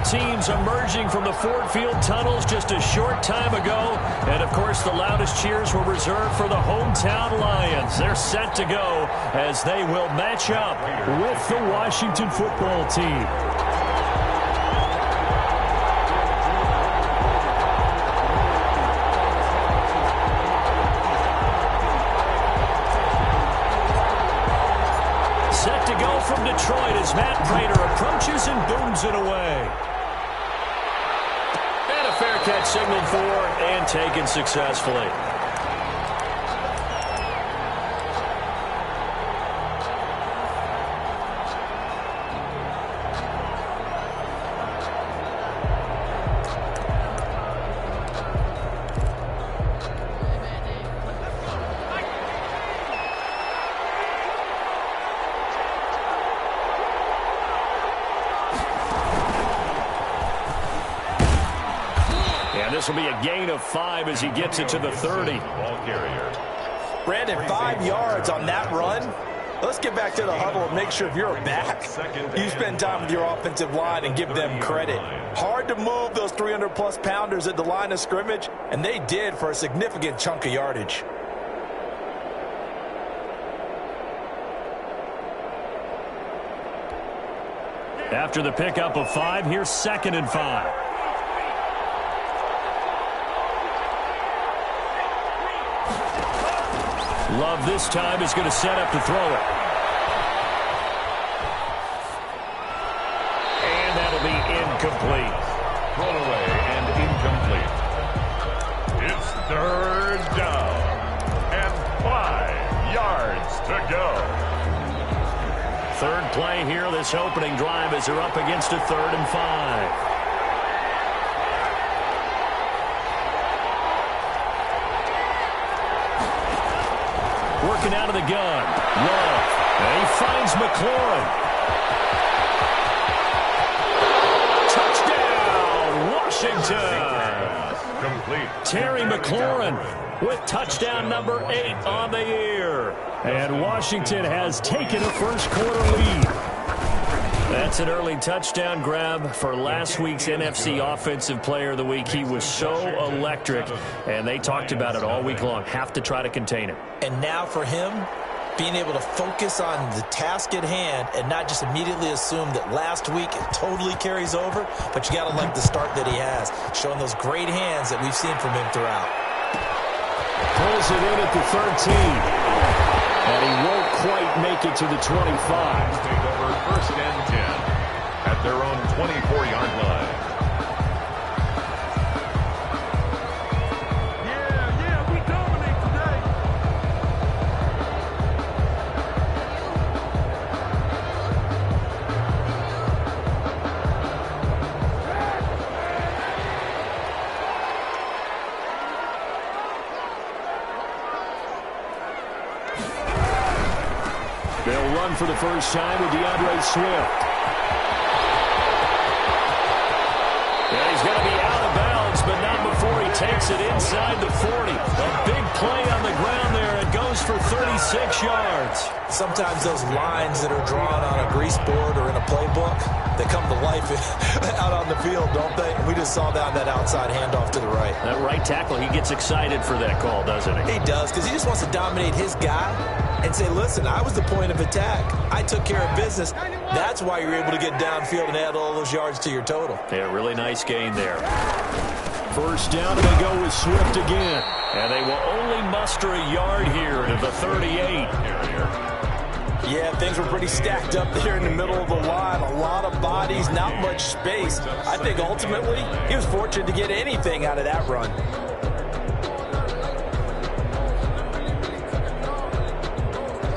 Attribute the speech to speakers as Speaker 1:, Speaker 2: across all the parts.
Speaker 1: teams emerging from the Ford Field tunnels just a short time ago. And, of course, the loudest cheers were reserved for the hometown Lions. They're set to go as they will match up with the Washington football team. Set to go from Detroit as Matt Prater approaches and booms it away. And a fair catch signaled for and taken successfully. This will be a gain of 5 as he gets it to the 30.
Speaker 2: Ball carrier.
Speaker 3: Brandon, 5 yards on that run. Let's get back to the huddle and make sure if you're back, you spend time with your offensive line and give them credit. Hard to move those 300-plus pounders at the line of scrimmage, and they did for a significant chunk of yardage.
Speaker 1: After the pickup of 5, here's 2nd and 5. Love this time is going to set up to throw it. And that'll be incomplete.
Speaker 2: Thrown away and incomplete. It's 3rd down and 5 yards to go.
Speaker 1: 3rd play here this opening drive as they're up against a 3rd and 5. Working out of the gun. Love. And he finds McLaurin. Touchdown, Washington.
Speaker 2: Complete.
Speaker 1: Terry McLaurin with touchdown number 8 on the year. And Washington has taken a first quarter lead. That's an early touchdown grab for last week's NFC Offensive Player of the Week. He was so electric, and they talked about it all week long. Have to try to contain him.
Speaker 3: And now for him, being able to focus on the task at hand and not just immediately assume that last week it totally carries over, but you got to like the start that he has, showing those great hands that we've seen from him throughout.
Speaker 1: Pulls it in at the 13. And he won't quite make it to the 25.
Speaker 2: Take over 1st and 10 at their own 24-yard line.
Speaker 4: Yeah, we dominate today.
Speaker 1: They'll run for the first time with DeAndre Swift. Yeah, he's going to be out of bounds, but not before he takes it inside the 40. A big play on the ground there. It goes for 36 yards.
Speaker 3: Sometimes those lines that are drawn on a grease board or in a playbook, they come to life out on the field, don't they? We just saw that outside handoff to the right.
Speaker 1: That right tackle, he gets excited for that call, doesn't he?
Speaker 3: He does, because he just wants to dominate his guy and say, listen, I was the point of attack. I took care of business. That's why you're able to get downfield and add all those yards to your total.
Speaker 1: Yeah, really nice gain there. First down, and they go with Swift again. And they will only muster a yard here to the 38.
Speaker 3: Yeah, things were pretty stacked up there in the middle of the line. A lot of bodies, not much space. I think ultimately he was fortunate to get anything out of that run.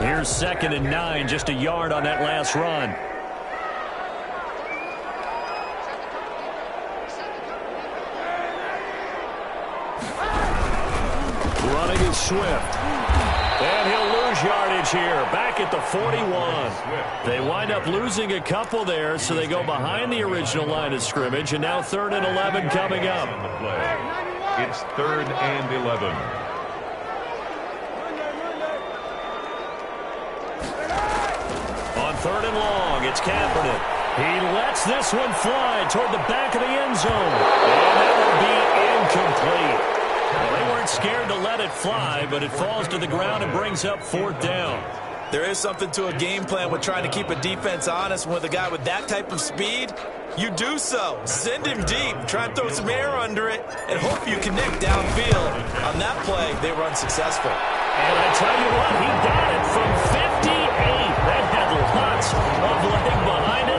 Speaker 1: Here's 2nd and 9, just a yard on that last run. Running is Swift. And he'll lose yardage here, back at the 41. They wind up losing a couple there, so they go behind the original line of scrimmage, and now 3rd and 11 coming up.
Speaker 2: It's 3rd and 11.
Speaker 1: On 3rd and long, it's Kaepernick. He lets this one fly toward the back of the end zone. And that will be incomplete. Well, they weren't scared to let it fly, but it falls to the ground and brings up 4th down.
Speaker 3: There is something to a game plan with trying to keep a defense honest. With a guy with that type of speed, you do so. Send him deep. Try and throw some air under it and hope you connect downfield. On that play, they were unsuccessful.
Speaker 1: And I tell you what, he got it from 58. That had lots of leg behind it.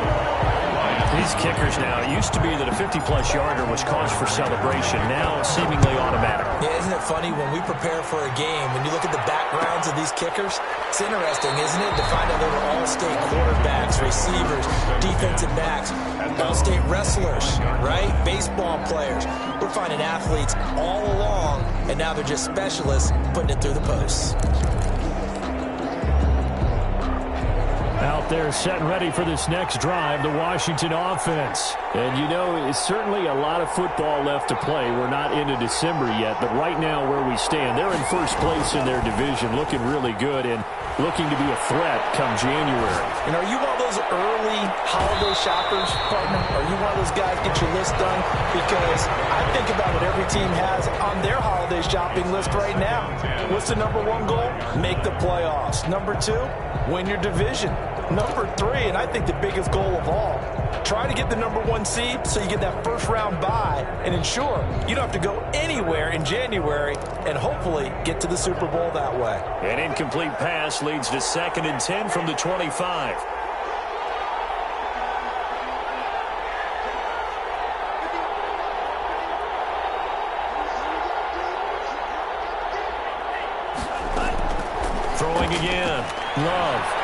Speaker 1: These kickers now, it used to be that a 50-plus yarder was cause for celebration. Now, seemingly automatic.
Speaker 3: Yeah, isn't it funny when we prepare for a game, when you look at the backgrounds of these kickers, it's interesting, isn't it, to find out they were all-state quarterbacks, receivers, defensive backs, all-state wrestlers, right? Baseball players. We're finding athletes all along, and now they're just specialists putting it through the posts.
Speaker 1: Out there set and ready for this next drive, the Washington offense. And, you know, it's certainly a lot of football left to play. We're not into December yet, but right now where we stand, they're in first place in their division, looking really good and looking to be a threat come January.
Speaker 3: And are you one of those early holiday shoppers, partner? Are you one of those guys get your list done? Because I think about what every team has on their holiday shopping list right now. What's the number one goal? Make the playoffs. Number two, win your division. Number three, and I think the biggest goal of all, try to get the number one seed so you get that first round bye and ensure you don't have to go anywhere in January and hopefully get to the Super Bowl that way.
Speaker 1: An incomplete pass leads to 2nd and 10 from the 25. Throwing again. Love.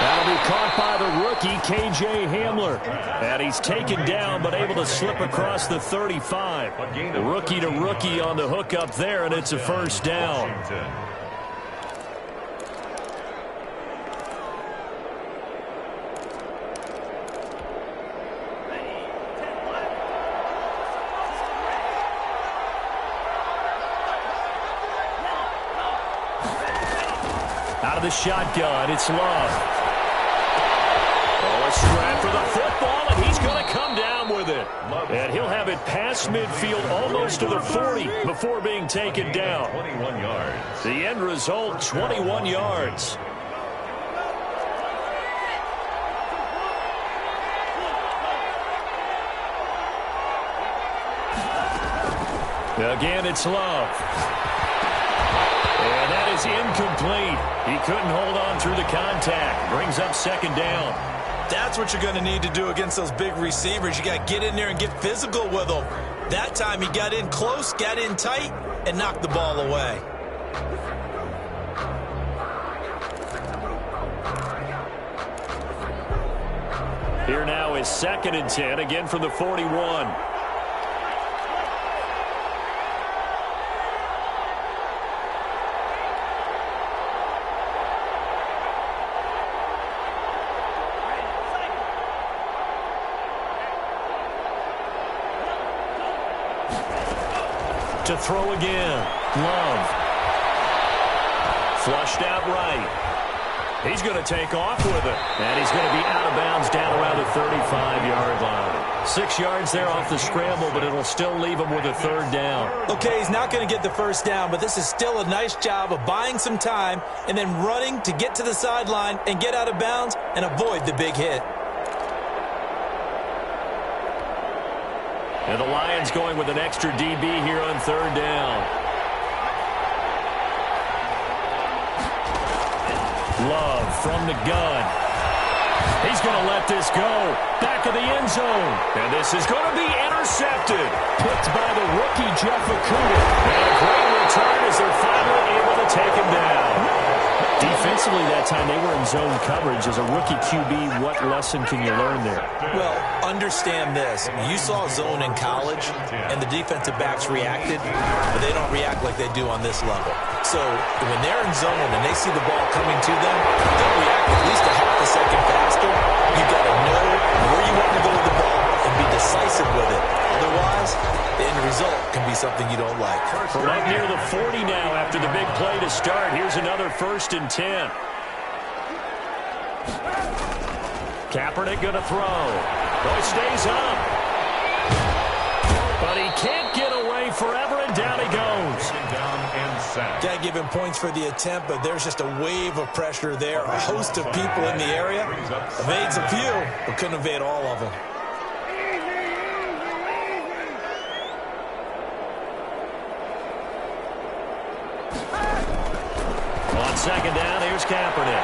Speaker 1: That'll be caught by the rookie, K.J. Hamler. And he's taken down, but able to slip across the 35. Rookie to rookie on the hook up there, and it's a first down. Out of the shotgun, it's Love. Oh, a strap for the football, and he's going to come down with it. And he'll have it past midfield almost to the 40 before being taken down.
Speaker 2: 21 yards.
Speaker 1: The end result, 21 yards. Again, it's Love. And that is incomplete. He couldn't hold on through the contact. Brings up 2nd down.
Speaker 3: That's what you're going to need to do against those big receivers. You got to get in there and get physical with them. That time he got in close, got in tight, and knocked the ball away.
Speaker 1: Here now is 2nd and 10, again from the 41. To throw again. Love. Flushed out right. He's going to take off with it. And he's going to be out of bounds down around the 35-yard line. 6 yards there off the scramble, but it'll still leave him with a 3rd down.
Speaker 3: Okay, he's not going to get the first down, but this is still a nice job of buying some time and then running to get to the sideline and get out of bounds and avoid the big hit.
Speaker 1: And the Lions going with an extra DB here on 3rd down. Love from the gun. He's going to let this go. Back of the end zone. And this is going to be intercepted. Picked by the rookie, Jeff Okuda. And a great return as they're finally able to take him down. Defensively that time, they were in zone coverage. As a rookie QB, what lesson can you learn there?
Speaker 3: Well, understand this. You saw zone in college, and the defensive backs reacted, but they don't react like they do on this level. So when they're in zone and they see the ball coming to them, they'll react at least a half a second faster. You've got to know where you want to go with the ball and be decisive with it. Otherwise, the end result can be something you don't like.
Speaker 1: We're right near the 40 now after the big play to start. Here's another 1st and 10. Kaepernick going to throw. Oh, he stays up. But he can't get away forever, and down he goes.
Speaker 2: Down and sacked.
Speaker 3: Got to give him points for the attempt, but there's just a wave of pressure there. A host of people in the area. Evades a few, but couldn't evade all of them.
Speaker 1: On second down, here's Kaepernick.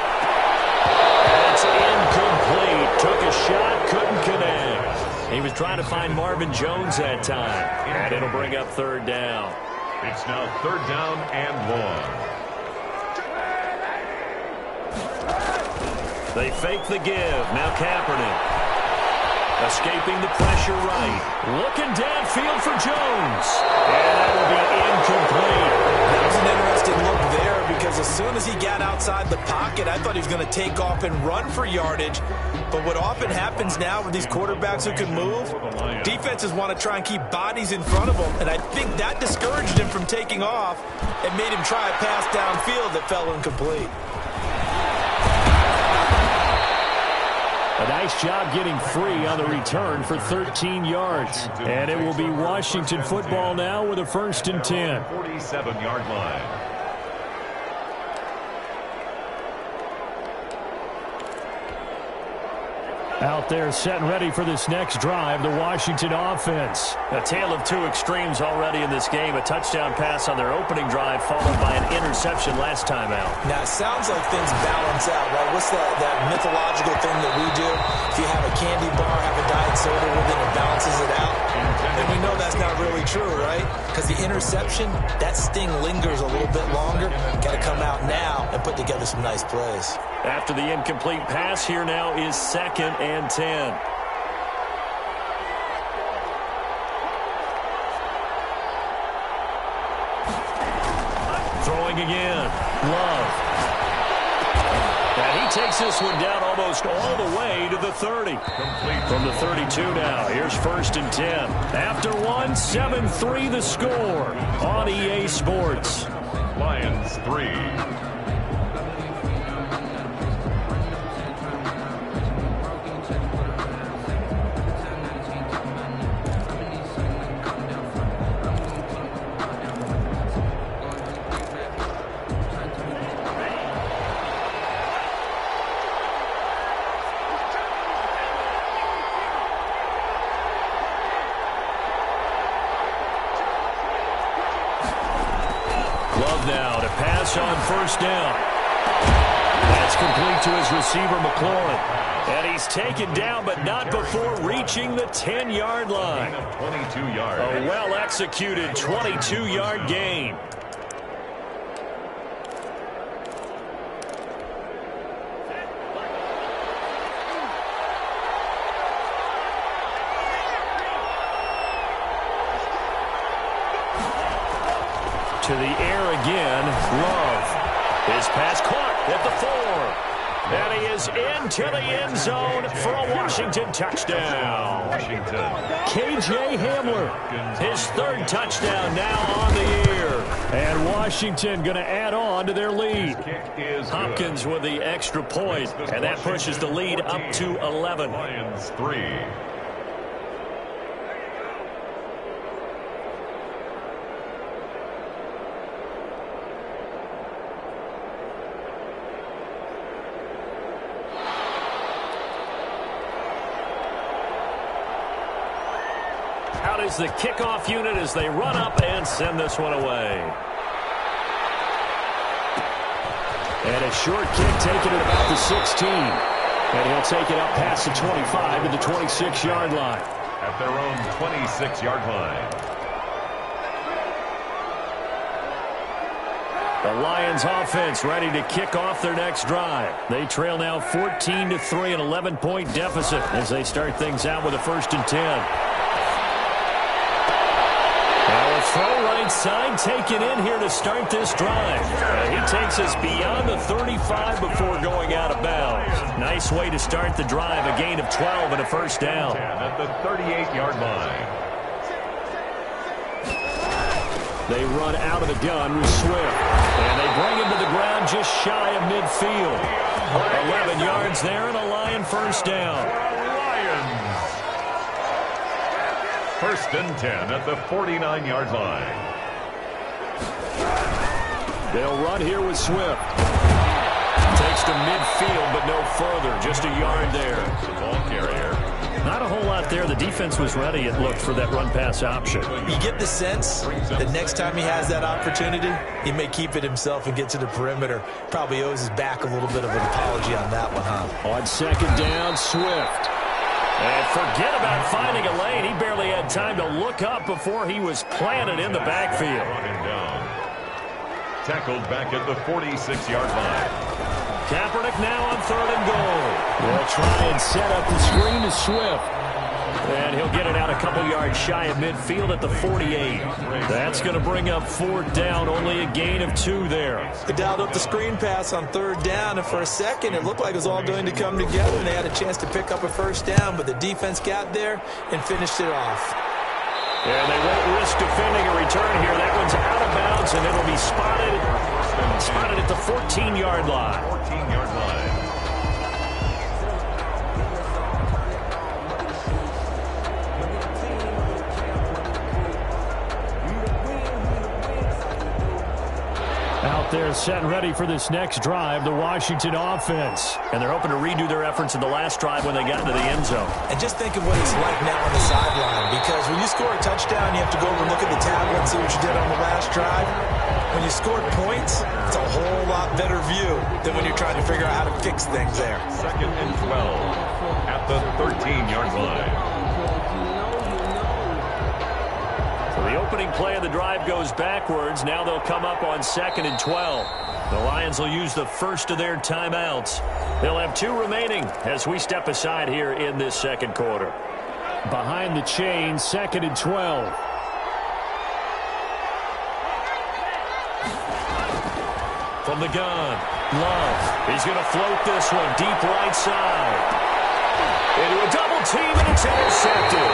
Speaker 1: That's incomplete. Took a shot, couldn't connect. He was trying to find Marvin Jones that time. And it'll bring up third down.
Speaker 2: It's now third down and long.
Speaker 1: They fake the give. Now Kaepernick. Escaping the pressure right. Looking downfield for Jones. And that will be incomplete.
Speaker 3: That was an interesting look there because as soon as he got outside the pocket, I thought he was going to take off and run for yardage. But what often happens now with these quarterbacks who can move, defenses want to try and keep bodies in front of them. And I think that discouraged him from taking off and made him try a pass downfield that fell incomplete.
Speaker 1: A nice job getting free on the return for 13 yards. And it will be Washington football now with a 1st and 10.
Speaker 2: 47-yard line.
Speaker 1: Out there set and ready for this next drive, the Washington offense. A tale of two extremes already in this game. A touchdown pass on their opening drive followed by an interception last time out.
Speaker 3: Now, it sounds like things balance out, right? What's that mythological thing that we do? If you have a candy bar, have a diet soda with it, it balances it out. And we know that's not really true, right? Because the interception, that sting lingers a little bit longer. Got to come out now and put together some nice plays.
Speaker 1: After the incomplete pass, here now is 2nd and 10. Throwing again. Love. And he takes this one down almost all the way to the 30. From the 32 now. Here's 1st and 10. After one, 7-3 the score on EA Sports.
Speaker 2: Lions 3.
Speaker 1: Now to pass on 1st down. That's complete to his receiver, McLaurin. And he's taken down, but not before reaching the 10-yard line.
Speaker 2: 22 yards.
Speaker 1: A well-executed 22-yard gain. To the air again, Love. His pass caught at the 4. And he is into the end zone for a Washington touchdown.
Speaker 2: Washington.
Speaker 1: KJ Hamler, his 3rd touchdown now on the year. And Washington going to add on to their lead. Hopkins with the extra point, and that pushes the lead up to 11.
Speaker 2: Lions 3.
Speaker 1: Out is the kickoff unit as they run up and send this one away. And a short kick taken at about the 16. And he'll take it up past the 25 to the 26-yard line.
Speaker 2: At their own 26-yard line.
Speaker 1: The Lions offense ready to kick off their next drive. They trail now 14-3, an 11-point deficit as they start things out with a 1st and 10. Now a throw right side taken in here to start this drive. He takes us beyond the 35 before going out of bounds. Nice way to start the drive, a gain of 12 and a 1st down.
Speaker 2: At the 38-yard line.
Speaker 1: They run out of the gun with Swift. And they bring him to the ground just shy of midfield. 11 yards there and a Lion first down.
Speaker 2: Lions. First and 10 at the 49-yard line.
Speaker 1: They'll run here with Swift. Takes to midfield, but no further. Just a yard there.
Speaker 2: The ball carrier.
Speaker 1: Not a whole lot there. The defense was ready, it looked, for that run-pass option.
Speaker 3: You get the sense that next time he has that opportunity, he may keep it himself and get to the perimeter. Probably owes his back a little bit of an apology on that one, huh?
Speaker 1: On second down, Swift. And forget about finding a lane. He barely had time to look up before he was planted in the backfield.
Speaker 2: Tackled back at the 46-yard line.
Speaker 1: Kaepernick now on third and goal. They'll try and set up the screen to Swift. And he'll get it out a couple yards shy of midfield at the 48. That's going to bring up fourth down, only a gain of 2 there.
Speaker 3: They dialed up the screen pass on third down, and for a second it looked like it was all going to come together, and they had a chance to pick up a first down, but the defense got there and finished it off.
Speaker 1: And they won't risk defending a return here. That one's out of bounds, and it'll be spotted at the 14-yard line.
Speaker 2: 14-yard line.
Speaker 1: Out there set and ready for this next drive, the Washington offense. And they're hoping to redo their efforts in the last drive when they got into the end zone.
Speaker 3: And just think of what it's like now on the sideline, because when you score a touchdown, you have to go over and look at the tablet and see what you did on the last drive. When you scored points, it's a whole lot better view than when you're trying to figure out how to fix things there.
Speaker 2: Second and 12 at the 13-yard line.
Speaker 1: So the opening play of the drive goes backwards. Now they'll come up on second and 12. The Lions will use the first of their timeouts. They'll have 2 remaining as we step aside here in this second quarter. Behind the chain, second and 12. From the gun, Love. He's going to float this one deep right side. Into a double team, and it's intercepted.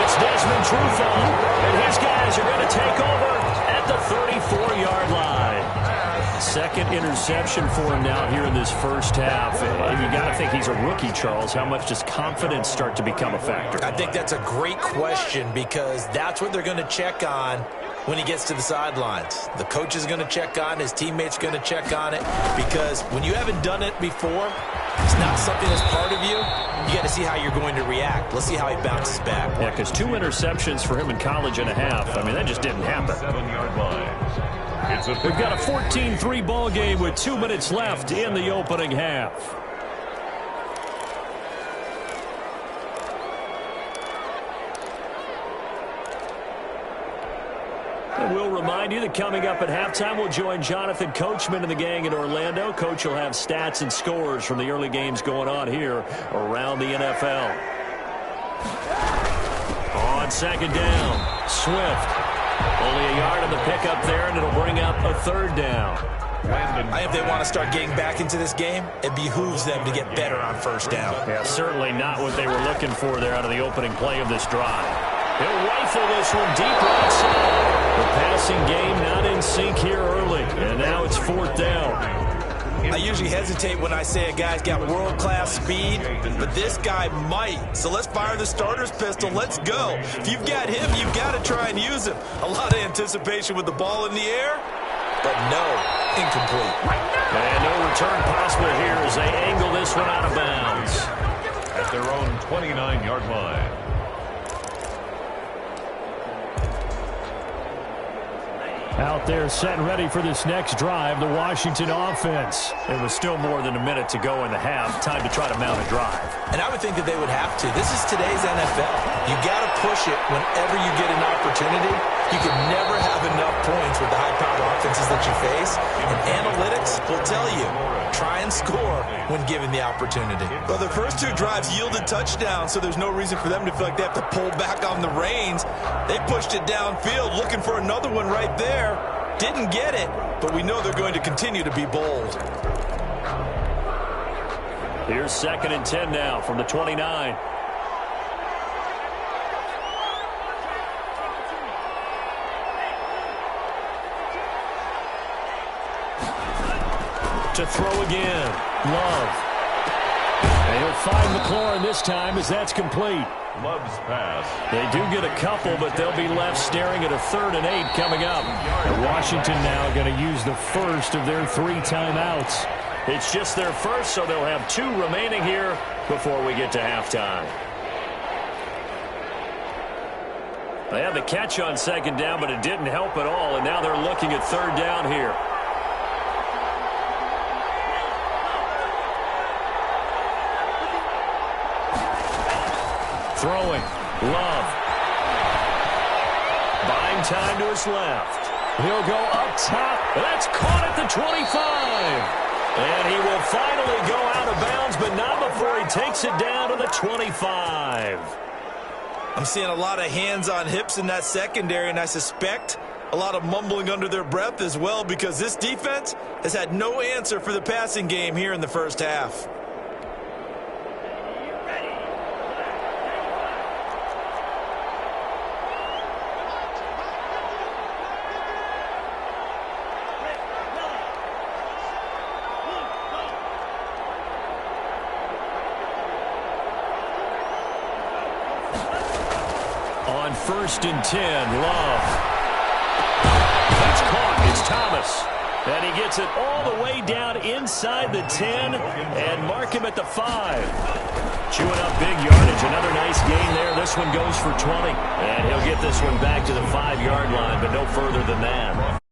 Speaker 1: It's Desmond Trufant, and his guys are going to take over at the 34-yard line. Second interception for him now here in this first half. And you got to think he's a rookie, Charles. How much does confidence start to become a factor?
Speaker 3: I think that's a great question, because that's what they're going to check on when he gets to the sidelines. The coach is going to check on, his teammates are going to check on it, because when you haven't done it before, it's not something that's part of you. You got to see how you're going to react. Let's see how he bounces back.
Speaker 1: Yeah, because 2 interceptions for him in college and a half. I mean, that just didn't happen.
Speaker 2: 7-yard line.
Speaker 1: We've got a 14-3 ball game with 2 minutes left in the opening half. And we'll remind you that coming up at halftime, we'll join Jonathan Coachman and the gang in Orlando. Coach will have stats and scores from the early games going on here around the NFL. On second down, Swift. Only a yard on the pickup there, and it'll bring up a third down.
Speaker 3: If they want to start getting back into this game, it behooves them to get better on first down.
Speaker 1: Yeah, certainly not what they were looking for there out of the opening play of this drive. He'll rifle this one deep right side. The passing game not in sync here early, and now it's fourth down.
Speaker 3: I usually hesitate when I say a guy's got world-class speed, but this guy might. So let's fire the starter's pistol. Let's go. If you've got him, you've got to try and use him. A lot of anticipation with the ball in the air, but no, incomplete.
Speaker 1: And no return possible here as they angle this one out of bounds.
Speaker 2: At their own 29-yard line.
Speaker 1: Out there set and ready for this next drive, the Washington offense. It was still more than a minute to go in the half. Time to try to mount a drive.
Speaker 3: And I would think that they would have to. This is today's NFL. You got to push it whenever you get an opportunity. You can never have enough points with the high-powered offenses that you face. And analytics will tell you, try and score when given the opportunity. Well, the first 2 drives yielded touchdowns, so there's no reason for them to feel like they have to pull back on the reins. They pushed it downfield, looking for another one right there. Didn't get it, but we know they're going to continue to be bold.
Speaker 1: Here's second and 10 now from the 29. to throw again. Love. And he'll find McLaurin this time as that's complete.
Speaker 2: Love's pass.
Speaker 1: They do get a couple, but they'll be left staring at a 3rd and 8 coming up. And Washington now going to use the first of their 3 timeouts. It's just their first, so they'll have 2 remaining here before we get to halftime. They had the catch on 2nd down, but it didn't help at all, and now they're looking at 3rd down here. Throwing. Love. Buying time to his left. He'll go up top. That's caught at the 25. And he will finally go out of bounds, but not before he takes it down to the 25.
Speaker 3: I'm seeing a lot of hands on hips in that secondary, and I suspect a lot of mumbling under their breath as well, because this defense has had no answer for the passing game here in the first half.
Speaker 1: On 1st and 10, Love. That's caught. It's Thomas. And he gets it all the way down inside the 10 and mark him at the 5. Chewing up big yardage. Another nice gain there. This one goes for 20. And he'll get this one back to the 5-yard line, but no further than that.